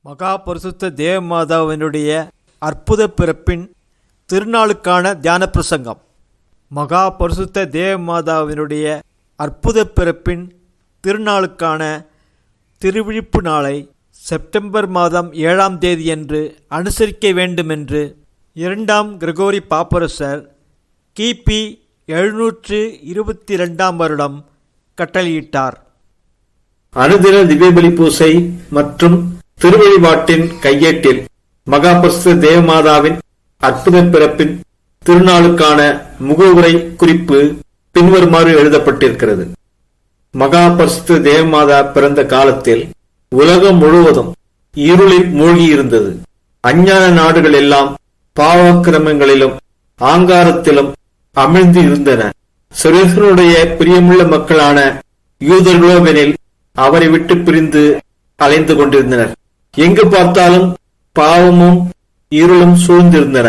மகா பரிசுத்த தேவமாதாவினுடைய அற்புத பிறப்பின் திருநாளுக்கான தியான பிரசங்கம். மகா பரிசுத்த தேவமாதாவினுடைய அற்புத பிறப்பின் திருநாளுக்கான திருவிழிப்பு நாளை செப்டம்பர் மாதம் 7ஆம் தேதியன்று அனுசரிக்க வேண்டுமென்று 2ஆம் கிரகோரி பாப்பரசர் கிபி 722ஆம் வருடம் கட்டளையிட்டார். அனுதின திவ்யபலி பூசை மற்றும் திருவழிபாட்டின் கையேட்டில் மகா பரிசுத்த தேவமாதாவின் அற்புத பிறப்பின் திருநாளுக்கான முகவுரை குறிப்பு பின்வருமாறு எழுதப்பட்டிருக்கிறது. மகா பரிசுத்த தேவமாதா பிறந்த காலத்தில் உலகம் முழுவதும் இருளில் மூழ்கியிருந்தது. அஞ்ஞான நாடுகள் எல்லாம் பாவக்கிரமங்களிலும் ஆங்காரத்திலும் அமிழ்ந்து இருந்தன. சுரேசனுடைய பிரியமுள்ள மக்களான யூதர்களோவெனில் அவரை விட்டு பிரிந்து அலைந்து கொண்டிருந்தனர். எங்கு பார்த்தாலும் பாவமும் இருளும் சூழ்ந்திருந்தன.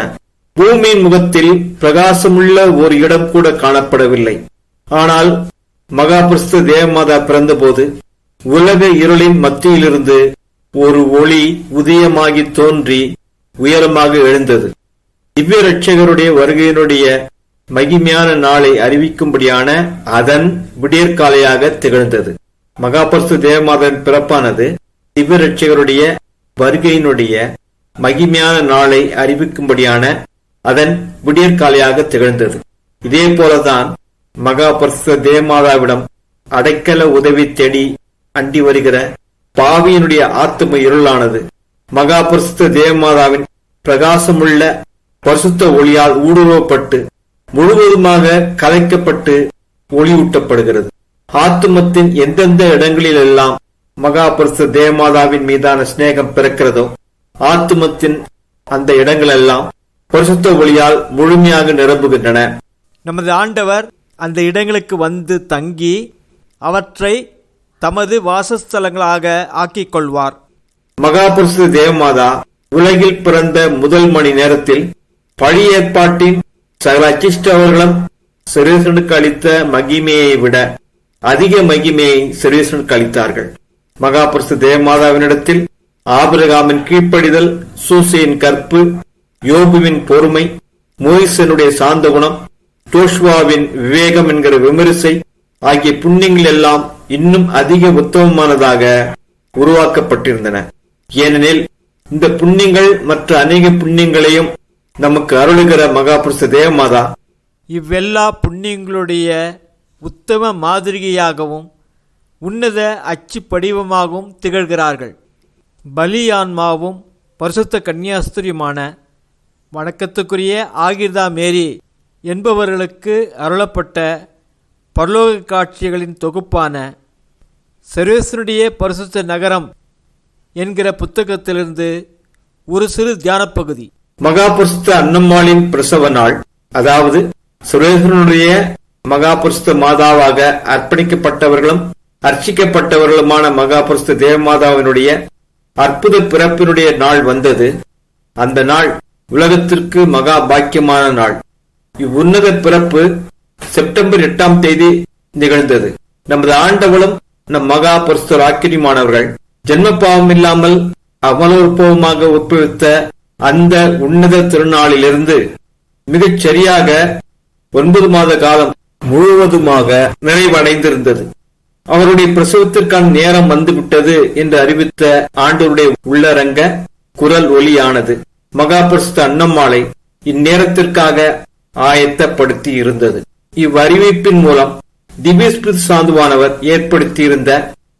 பூமியின் முகத்தில் பிரகாசமுள்ள ஒரு இடம் கூட காணப்படவில்லை. ஆனால் மகா பரிசுத்த தேவமாதா பிறந்தபோது உலக இருளின் மத்தியிலிருந்து ஒரு ஒளி உதயமாகி தோன்றி உயரமாக எழுந்தது. திவ்ய ரட்சகருடைய வருகையினுடைய மகிமையான நாளை அறிவிக்கும்படியான அதன் விடியற்காலையாக திகழ்ந்தது. மகா பரிசுத்த தேவமாதாவின் பிறப்பானது திவ்ய ரட்சகருடைய வருகையினுடைய மகிமையான நாளை அறிவிக்கும்படியான அதன் விடியற்காலையாக திகழ்ந்தது. இதே போலதான் மகா பரிசுத்த தேவமாதாவிடம் அடைக்கல உதவி தேடி அண்டி வருகிற பாவியினுடைய ஆத்தும இருளானது மகா பரிசுத்த தேவமாதாவின் பிரகாசமுள்ள பரிசுத்த ஒளியால் ஊடுருவப்பட்டு முழுவதுமாக கலைக்கப்பட்டு ஒளியூட்டப்படுகிறது. ஆத்துமத்தின் எந்தெந்த இடங்களில் எல்லாம் மகா பரிசுத்த தேவமாதாவின் மீதான சிநேகம் பிறக்கிறதோ ஆத்துமத்தின் அந்த இடங்களெல்லாம் பரிசுத்த ஒளியால் முழுமையாக நிரம்புகின்றன. நமது ஆண்டவர் அந்த இடங்களுக்கு வந்து தங்கி அவற்றை தமது வாசஸ்தலங்களாக ஆக்கிக் கொள்வார். மகா பரிசுத்த தேவமாதா உலகில் பிறந்த முதல் மணி நேரத்தில் பழைய ஏற்பாட்டின் சகல அச்சிஷ்டவர்களும் சிறுவனுக்கு அளித்த மகிமையை விட அதிக மகிமையை சிறுவனுக்கு அளித்தார்கள். மகா பரிசுத்த தேவமாதாவினிடத்தில் ஆபிரகாமின் கீழ்ப்படிதல், சூசையின் கற்பு, யோபுவின் பொறுமை, மோயிசனுடைய சாந்த குணம், ஜோஷுவாவின் விவேகம் என்கிற விமரிசை ஆகிய புண்ணியங்கள் எல்லாம் இன்னும் அதிக உத்தமமானதாக உருவாக்கப்பட்டிருந்தன. ஏனெனில் இந்த புண்ணியங்கள் மற்ற அநேக புண்ணியங்களையும் நமக்கு அருளுகிற மகா பரிசுத்த தேவமாதா இவ்வெல்லா புண்ணியங்களுடைய உத்தம மாதிரிகையாகவும் உன்னத அச்சு படிவமாகவும் திகழ்கிறார்கள். பலியான்மாவும் பரிசுத்த கன்னியாஸ்திரியுமான வணக்கத்துக்குரிய ஆகிர்தா மேரி என்பவர்களுக்கு அருளப்பட்ட பரலோக காட்சிகளின் தொகுப்பான சர்வேசனுடைய பரிசுத்த நகரம் என்கிற புத்தகத்திலிருந்து ஒரு சிறு தியான பகுதி. மகா பரிசுத்த அன்னம்மாளின் பிரசவ நாள், அதாவது சுரேசனுடைய மகா பரிசுத்த மாதாவாக அர்ப்பணிக்கப்பட்டவர்களும் அர்ச்சிக்கப்பட்டவர்களுமான மகா பரிசுத்த தேவமாதாவினுடைய அற்புத பிறப்பினுடைய நாள் வந்தது. அந்த நாள் உலகத்திற்கு மகா பாக்கியமான நாள். இவ்வுன்னத பிறப்பு செப்டம்பர் 8ஆம் தேதி நிகழ்ந்தது. நமது ஆண்டவளும் நம் மகா பரிசுத்த ராக்கினிமானவர்கள் ஜென்ம பாவம் இல்லாமல் அமலோற்பவமாக ஒப்புவித்த அந்த உன்னத திருநாளிலிருந்து மிகச் சரியாக 9 மாத காலம் முழுவதுமாக நிறைவடைந்திருந்தது. அவருடைய பிரசவத்திற்கான நேரம் வந்துவிட்டது என்று அறிவித்த ஆண்டவருடைய உள்ளரங்க குரல் ஒலியானது மகா பரிசுத்த அன்னம்மாளை இந்நேரத்திற்காக ஆயத்தப்படுத்தி இருந்தது. இவ்வறிவிப்பின் மூலம் திவ்யஸ்பிரித் சாந்துவானவர் ஏற்படுத்தியிருந்த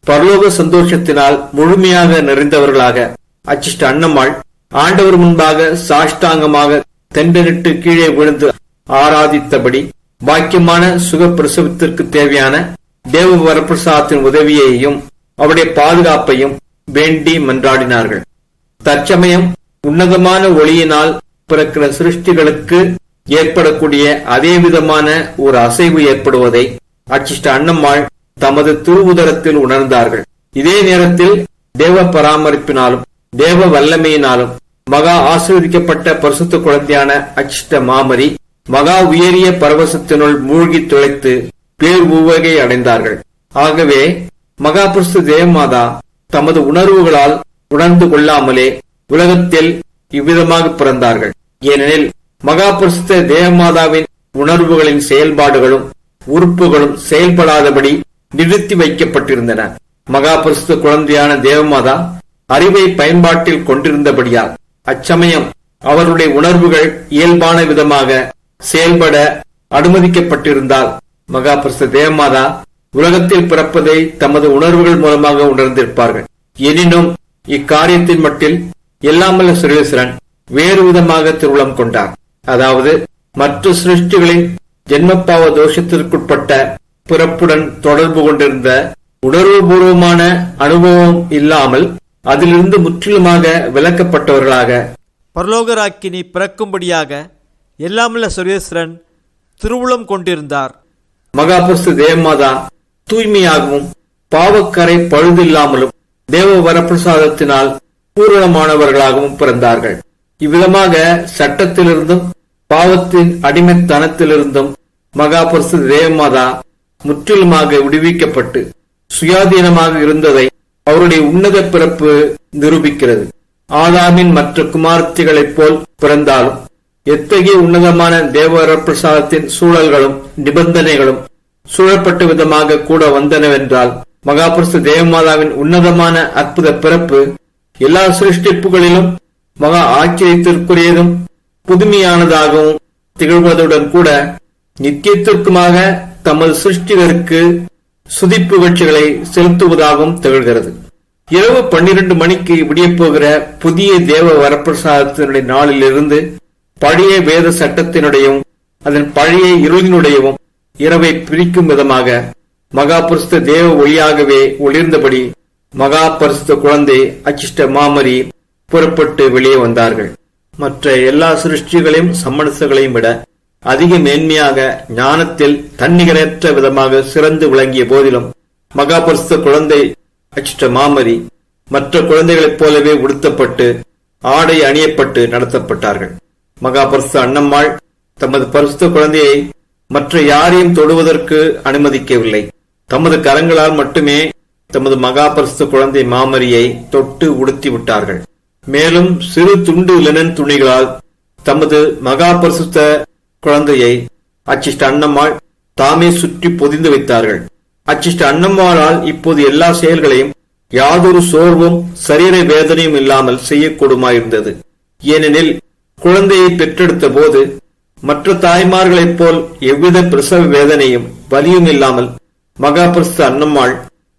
பரலோக சந்தோஷத்தினால் முழுமையாக நிறைந்தவர்களாக அச்சிஷ்ட அன்னம்மாள் ஆண்டவர் முன்பாக சாஷ்டாங்கமாக தெண்டனிட்டு கீழே விழுந்து ஆராதித்தபடி பாக்கியமான சுக பிரசவத்திற்கு தேவையான தேவ வரப்பிரசாதத்தின் உதவியையும் அவருடைய பாதுகாப்பையும் வேண்டி மன்றாடினார்கள். தற்சமயம் உன்னதமான ஒளியினால் பிறக்கிற சிருஷ்டிகளுக்கு ஏற்படக்கூடிய அதே விதமான ஒரு அசைவு ஏற்படுவதை அச்சிஷ்ட அன்னம்மாள் தமது திருவுதரத்தில் உணர்ந்தார்கள். இதே நேரத்தில் தேவ பராமரிப்பினாலும் தேவ வல்லமையினாலும் மகா ஆசீர்வதிக்கப்பட்ட பரிசுத்த குழந்தையான அச்சிஷ்ட மாமரி மகா உயரிய பரவசத்தினுள் மூழ்கி துளைத்து பேர் உவகை அடைந்தார்கள். ஆகவே மகா பரிசுத்த தேவமாதா தமது உணர்வுகளால் உணர்ந்து கொள்ளாமலே உலகத்தில் இவ்விதமாக பிறந்தார்கள். ஏனெனில் மகா பரிசுத்த தேவமாதாவின் உணர்வுகளின் செயல்பாடுகளும் உறுப்புகளும் செயல்படாதபடி நிறுத்தி வைக்கப்பட்டிருந்தன. மகா பரிசுத்த குழந்தையான தேவமாதா அறிவை பயன்பாட்டில் கொண்டிருந்தபடியால் அச்சமயம் அவருடைய உணர்வுகள் இயல்பான விதமாக செயல்பட அனுமதிக்கப்பட்டிருந்தால் மகா பரிசுத்த தேவமாதா உலகத்தில் பிறப்பதை தமது உணர்வுகள் மூலமாக உணர்ந்திருப்பார்கள். எனினும் இக்காரியத்தின் மட்டில் எல்லாமல்ல சர்வேஸ்வரன் வேறு விதமாக திருவுளம் கொண்டார். அதாவது மற்ற சிருஷ்டிகளின் ஜென்மப்பாவ தோஷத்திற்குட்பட்ட பிறப்புடன் தொடர்பு கொண்டிருந்த உணர்வுபூர்வமான அனுபவம் இல்லாமல் அதிலிருந்து முற்றிலுமாக விலக்கப்பட்டவர்களாக பரலோகராக்கினி பிறக்கும்படியாக எல்லாமல்ல சர்வேஸ்வரன் திருவுளம் கொண்டிருந்தார். மகா பரிசுத்த தேவமாதா தூய்மையாகவும் பாவக்கரை பழுதில்லாமலும் தேவ வரப்பிரசாதத்தினால் பூரணமானவர்களாகவும் பிறந்தார்கள். இவ்விதமாக சட்டத்திலிருந்தும் பாவத்தின் அடிமைத்தனத்திலிருந்தும் மகா பரிசுத்த தேவமாதா முற்றிலுமாக விடுவிக்கப்பட்டு சுயாதீனமாக இருந்ததை அவருடைய உன்னத பிறப்பு நிரூபிக்கிறது. ஆதாமின் மற்ற குமாரத்திகளைப் போல் பிறந்தாலும் எத்தகைய உன்னதமான தேவவரப்பிரசாதத்தின் சூழல்களும் நிபந்தனைகளும் சூழப்பட்ட விதமாக கூட வந்தனவென்றால் மகா பரிசுத்த தேவமாதாவின் உன்னதமான அற்புத பிறப்பு எல்லா சிருஷ்டிப்புகளிலும் மகா ஆச்சரியத்திற்குரியதும் புதுமையானதாகவும் திகழ்வதுடன் கூட நித்தியத்திற்குமாக தமது சிருஷ்டிகருக்கு சுதி புகழ்ச்சிகளை செலுத்துவதாகவும் திகழ்கிறது. இரவு 12 மணிக்கு விடியப்போகிற புதிய தேவ வரப்பிரசாதத்தினுடைய நாளிலிருந்து பழைய வேத சட்டத்தினுடையும் அதன் பழைய இருளினுடையவும் இரவை பிரிக்கும் விதமாக மகா பரிசுத்த தேவ ஒளியாகவே ஒளிர்ந்தபடி மகா பரிசுத்த குழந்தை அச்சிஷ்ட மாமரி புறப்பட்டு வெளியே வந்தார்கள். மற்ற எல்லா சிருஷ்டிகளையும் சம்மனசுகளையும் விட அதிக மேன்மையாக ஞானத்தில் தன்னிகரற்ற விதமாக சிறந்து விளங்கிய போதிலும் மகா பரிசுத்த குழந்தை அச்சிஷ்ட மாமரி மற்ற குழந்தைகளைப் போலவே உடுத்தப்பட்டு ஆடை அணியப்பட்டு நடத்தப்பட்டார்கள். மகா பரிசுத்த அன்னம்மாள் தமது பரிசுத்த குழந்தையை மற்ற யாரையும் தொடுவதற்கு அனுமதிக்கவில்லை. தமது கரங்களால் மட்டுமே தமது மகா பரிசுத்த குழந்தை மாமரியை தொட்டு உடுத்தி விட்டார்கள். மேலும் சிறு துண்டு லினன் துணிகளால் தமது மகா பரிசுத்த குழந்தையை அச்சிஷ்ட அன்னம்மாள் தாமே சுற்றி பொதிந்து வைத்தார்கள். அச்சிஷ்ட அன்னம்மாளால் இப்போது எல்லா செயல்களையும் யாதொரு சோர்வும் சரீர வேதனையும் இல்லாமல் செய்யக்கூடுமாயிருந்தது. ஏனெனில் குழந்தையை பெற்றெடுத்த போது மற்ற தாய்மார்களைப் போல் எவ்வித பிரசவ வேதனையும் வலியும் இல்லாமல் மகா பரிசுத்த அன்னம்மாள்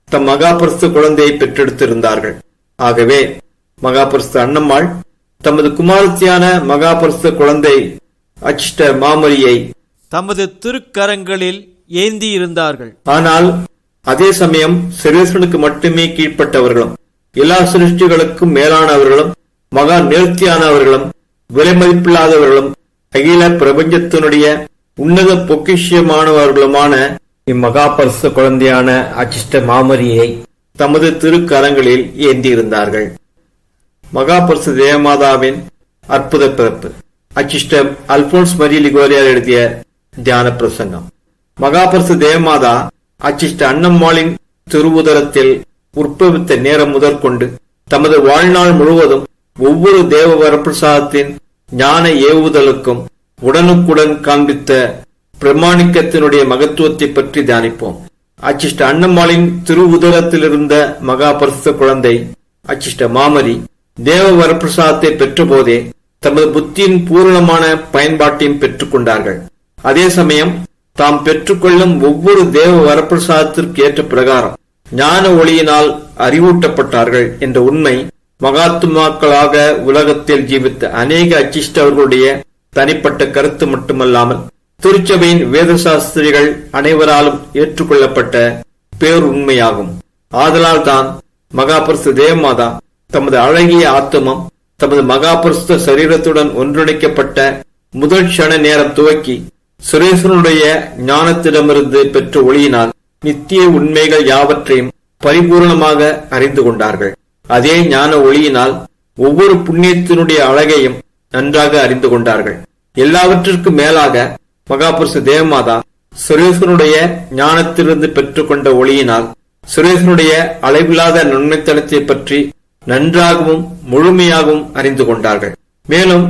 தம் மகா பரிசுத்த குழந்தையை பெற்றெடுத்திருந்தார்கள். ஆகவே மகா பரிசுத்த அன்னம்மாள் தமது குமாரத்தியான மகா பரிசுத்த குழந்தை அச்சிஷ்ட மாமரியை தமது திருக்கரங்களில் ஏந்தி இருந்தார்கள். ஆனால் அதே சமயம் சர்வேஸ்வரனுக்கு மட்டுமே கீழ்ப்பட்டவர்களும் எல்லா சிருஷ்டிகளுக்கும் மேலானவர்களும் மகா நேர்த்தியானவர்களும் விலை மதிப்பில்லாதவர்களும் அகில பிரபஞ்சத்தினுடைய உன்னத பொக்கிஷமானவர்களுமான இம்மகா பரிசுத்த குழந்தையான அச்சிஷ்ட மாமரியை தமது திருக்கரங்களில் ஏந்தியிருந்தார்கள். மகா பரிசுத்த தேவமாதாவின் அற்புத பிறப்பு. அச்சிஷ்ட அல்போன்ஸ் மரி லிகோரியார் எழுதிய தியான பிரசங்கம். மகா பரிசுத்த தேவமாதா அச்சிஷ்ட அன்னம்மாளின் திருவுதரத்தில் உற்பவித்த நேரம் முதற்கொண்டு தமது வாழ்நாள் முழுவதும் ஒவ்வொரு தேவ வரப்பிரசாதத்தின் ஞான ஏவுதலுக்கும் உடனுக்குடன் காண்பித்த பிரமாணிக்கத்தினுடைய மகத்துவத்தை பற்றி தியானிப்போம். அச்சிஷ்ட அன்னம்மாளின் திருவுதரத்திலிருந்த மகா பரிசுத்த குழந்தை அச்சிஷ்ட மாமரி தேவ வரப்பிரசாதத்தை பெற்ற போதே தமது புத்தியின் பூரணமான பயன்பாட்டையும் பெற்றுக் கொண்டார்கள். அதே சமயம் தாம் பெற்றுக்கொள்ளும் ஒவ்வொரு தேவ வரப்பிரசாதத்திற்கு ஏற்ற பிரகாரம் ஞான ஒளியினால் அறிவூட்டப்பட்டார்கள் என்ற உண்மை மகாத்மாக்களாக உலகத்தில் ஜீவித்த அநேக அச்சிஷ்டவர்களுடைய தனிப்பட்ட கருத்து மட்டுமல்லாமல் திருச்சபையின் வேதசாஸ்திரிகள் அனைவராலும் ஏற்றுக்கொள்ளப்பட்ட பேர் உண்மையாகும். ஆதலால் தான் மகா பரிசுத்த தேவமாதா தமது அழகிய ஆத்துமம் தமது மகா பரிசுத்த சரீரத்துடன் ஒன்றிணைக்கப்பட்ட முதல் க்ஷண நேரம் துவக்கி சுரேசனுடைய ஞானத்திடமிருந்து பெற்ற ஒளியினால் நித்திய உண்மைகள் யாவற்றையும் பரிபூர்ணமாக அறிந்து கொண்டார்கள். அதே ஞான ஒளியினால் ஒவ்வொரு புண்ணியத்தினுடைய அழகையும் நன்றாக அறிந்து கொண்டார்கள். எல்லாவற்றிற்கும் மேலாக மகா பரிசுத்த தேவமாதா சுரேசனுடைய ஞானத்திலிருந்து பெற்றுக்கொண்ட ஒளியினால் சுரேசனுடைய அளவில்லாத நன்மைத்தனத்தை பற்றி நன்றாகவும் முழுமையாகவும் அறிந்து கொண்டார்கள். மேலும்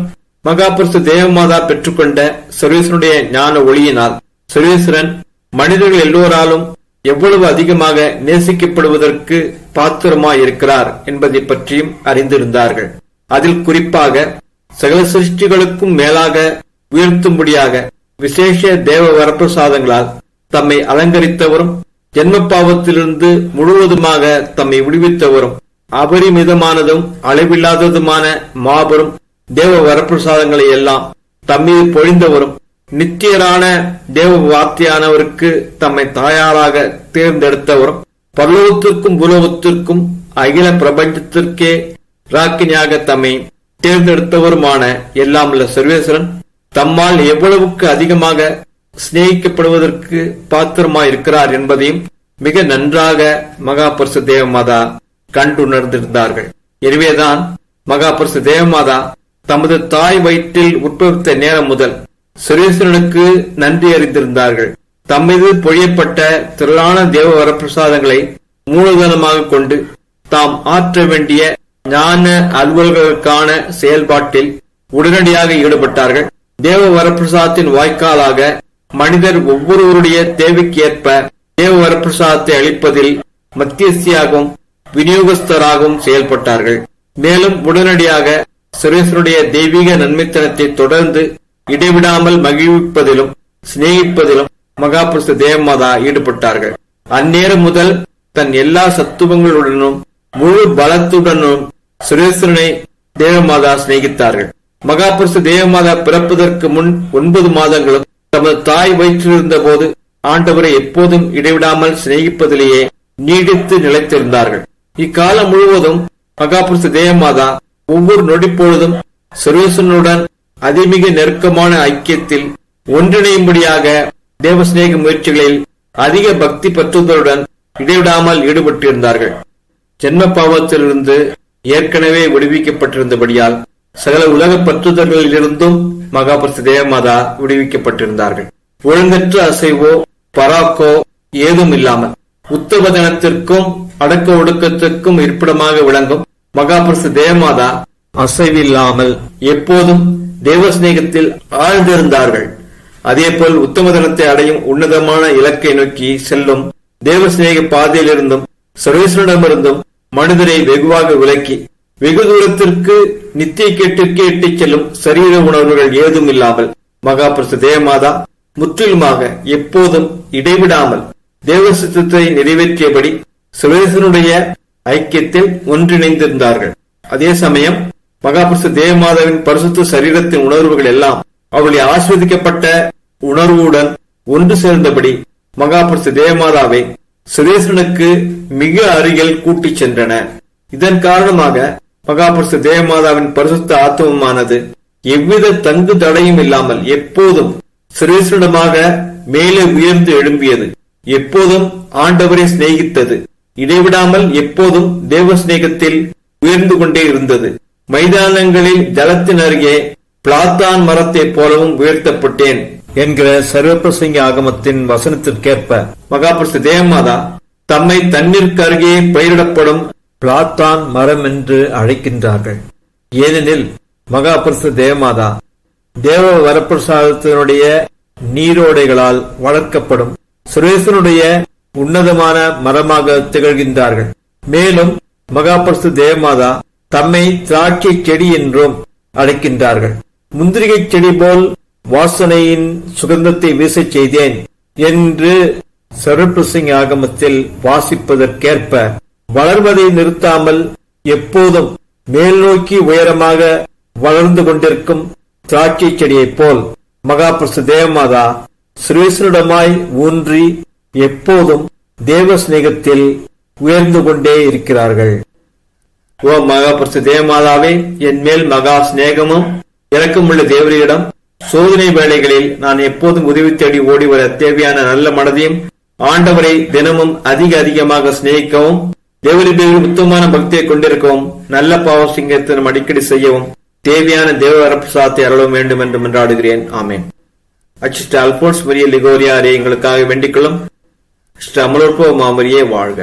மகாபரிசு தேவமாதா பெற்றுக்கொண்ட சர்வேஸ்வரனுடைய ஞான ஒளியினால் சர்வேஸ்வரன் மனிதர்கள் எல்லோராலும் எவ்வளவு அதிகமாக நேசிக்கப்படுவதற்கு பாத்திரமாயிருக்கிறார் என்பதை பற்றியும் அறிந்திருந்தார்கள். அதில் குறிப்பாக சகல சிருஷ்டிகளுக்கும் மேலாக உயர்த்தும்படியாக விசேஷ தேவ வரப்பிரசாதங்களால் தம்மை அலங்கரித்தவரும் ஜென்ம பாவத்திலிருந்து முழுவதுமாக தம்மை விடுவித்தவரும் அபரிமிதமானதும் அளவில்லாததுமான மாபெரும் தேவ வரப்பிரசாதங்களை எல்லாம் தம்மீது பொழிந்தவரும் நித்தியரான தேவ வார்த்தையானவருக்கு தம்மை தாயாராக தேர்ந்தெடுத்தவரும் பரலோகத்திற்கும் பூலோகத்திற்கும் அகில பிரபஞ்சத்திற்கே ராக்கினியாக தம்மை தேர்ந்தெடுத்தவருமான எல்லாம் உள்ள சர்வேஸ்வரன் தம்மால் எவ்வளவுக்கு அதிகமாக சிநேகிக்கப்படுவதற்கு பாத்திரமாயிருக்கிறார் என்பதையும் மிக நன்றாக மகாபரிசு தேவமாதா கண்டுணர்ந்திருந்தார்கள். எனவேதான் மகாபரிசு தேவமாதா தமது தாய் வயிற்றில் உட்பவித்த நேரம் முதல் சர்வேஸ்வரனுக்கு நன்றி அறிந்திருந்தார்கள். தம்மீது பொழியப்பட்ட திரளான தேவ வரப்பிரசாதங்களை மூலதனமாக கொண்டு தாம் ஆற்ற வேண்டிய ஞான அலுவல்களுக்கான செயல்பாட்டில் உடனடியாக ஈடுபட்டார்கள். தேவ வரப்பிரசாதத்தின் வாய்க்காலாக மனிதர் ஒவ்வொருவருடைய தேவைக்கு ஏற்ப தேவ வரப்பிரசாதத்தை அளிப்பதில் மத்தியஸ்தியாகவும் விநியோகஸ்தராகவும் செயல்பட்டார்கள். மேலும் உடனடியாக சர்வேஸ்வரனுடைய தெய்வீக நன்மைத்தனத்தை தொடர்ந்து இடைவிடாமல் மகிழ்விப்பதிலும் சிநேகிப்பதிலும் மகாபரிசு தேவமாதா ஈடுபட்டார்கள். அந்நேரம் முதல் தன் எல்லா சத்துவங்களுடனும் முழு பலத்துடனும் சர்வேஸ்வரனை தேவமாதா சிநேகித்தார்கள். மகாபரிசு தேவமாதா பிறப்பதற்கு முன் 9 மாதங்களும் தமது தாய் வயிற்றிலிருந்த போது ஆண்டவரை எப்போதும் இடைவிடாமல் சிநேகிப்பதிலேயே நீடித்து நிலைத்திருந்தார்கள். இக்காலம் முழுவதும் மகாபரிசு தேவமாதா ஒவ்வொரு நொடிப்பொழுதும் சர்வேஸ்வரனுடன் அதிமிக நெருக்கமான ஐக்கியத்தில் ஒன்றிணையும்படியாக தேவசிநேக முயற்சிகளில் அதிக பக்தி பற்றுதலுடன் இடைவிடாமல் ஈடுபட்டிருந்தார்கள். ஜென்ம பாவத்திலிருந்து ஏற்கனவே விடுவிக்கப்பட்டிருந்தபடியால் சகல உலக பற்றுதல்களிலிருந்தும் மகாபரிசு தேவமாதா விடுவிக்கப்பட்டிருந்தார்கள். ஒழுங்கற்ற அசைவோ பராக்கோ ஏதும் இல்லாமல் உத்தவதனத்திற்கும் அடக்க ஒடுக்கத்திற்கும் இருப்பிடமாக விளங்கும் மகாபரிசு தேவமாதா அசைவில்லாமல் எப்போதும் தேவஸ்நேகத்தில் ஆழ்ந்திருந்தார்கள். அதேபோல் உத்தமதனத்தை அடையும் உன்னதமான இலக்கை நோக்கி செல்லும் தேவஸ்நேக பாதையிலிருந்தும் சர்வேஸ்வரனிடமிருந்தும் மனிதரை வெகுவாக விலக்கி வெகு தூரத்திற்கு நித்திய கேட்டிற்கே இட்டுச் செல்லும் சரீர உணர்வுகள் ஏதும் இல்லாமல் மகாபரிசு தேவமாதா முற்றிலுமாக எப்போதும் இடைவிடாமல் தேவ சித்தத்தை நிறைவேற்றியபடி சர்வேஸ்வரனுடைய ஐக்கியத்தில் ஒன்றிணைந்திருந்தார்கள். அதே சமயம் மகாபரிசு தேவமாதாவின் பரிசுத்த சரீரத்தின் உணர்வுகள் எல்லாம் அவளுடைய ஆஸ்வதிக்கப்பட்ட உணர்வுடன் ஒன்று சேர்ந்தபடி மகாபரிசு தேவமாதாவை சர்வேஸ்வரனுக்கு மிக அருகில் கூட்டிச் சென்றன. இதன் காரணமாக மகாபரிசு தேவமாதாவின் பரிசுத்த ஆத்மமானது எவ்வித தங்கு தடையும் இல்லாமல் எப்போதும் சர்வேஸ்வரனிடமாக மேலே உயர்ந்து எழும்பியது. எப்போதும் ஆண்டவரை சிநேகித்தது. இடைவிடாமல் எப்போதும் தேவ சிநேகத்தில் உயர்ந்து கொண்டே இருந்தது. மைதானங்களில் ஜலத்தின் அருகே பிளாத்தான் மரத்தை போலவும் உயர்த்தப்பட்டேன் என்கிற சர்வப்பிரசங்க ஆகமத்தின் வசனத்திற்கேற்ப மகாபரிசு தேவமாதா தம்மை தண்ணீருக்கு அருகே பயிரிடப்படும் பிளாத்தான் மரம் என்று அழைக்கின்றார்கள். ஏனெனில் மகாபரிசு தேவமாதா தேவ வரப்பிரசாதத்தினுடைய நீரோடைகளால் வளர்க்கப்படும் சர்வேஸ்வரனுடைய உன்னதமான மரமாக திகழ்கின்றார்கள். மேலும் மகாபரிசு தேவமாதா தம்மை திராட்சை செடி என்றும் அழைக்கின்றார்கள். முந்திரிகை செடி போல் வாசனையின் சுகந்தத்தை வீசச் செய்தேன் என்று சர்வப்பிரசங்க ஆகமத்தில் வாசிப்பதற்கேற்ப வளர்வதை நிறுத்தாமல் எப்போதும் மேல் நோக்கி உயரமாக வளர்ந்து கொண்டிருக்கும் திராட்சை செடியைப் போல் மகாபரிசு தேவமாதா சர்வேஸ்வரனிடமாய் ஊன்றி எப்போதும் தேவ சிநேகத்தில் உயர்ந்து கொண்டே இருக்கிறார்கள். ஓ மகாபரிசு தேவமாதாவே, என் மேல் மகா சிநேகமும் இரக்கமுள்ள தேவரிடம் சோதனை வேளைகளில் நான் எப்போதும் உதவி தேடி ஓடிவர தேவையான நல்ல மனதையும் ஆண்டவரை தினமும் அதிகமாக சிநேகிக்கவும் தேவரின் உத்தமமான பக்தியை கொண்டிருக்கவும் நல்ல பாவ சிங்கத்தினம் அடிக்கடி செய்யவும் தேவையான தேவ வரப்பிரசாதத்தை அருள வேண்டும் என்று மன்றாடுகிறேன். ஆமேன். அச்சிஸ்டர் அல்போன்ஸ் மரிய லிகோரியாரே எங்களுக்காக வேண்டிக்கொள்ளும். அமலோற்போ மாமரியே வாழ்க.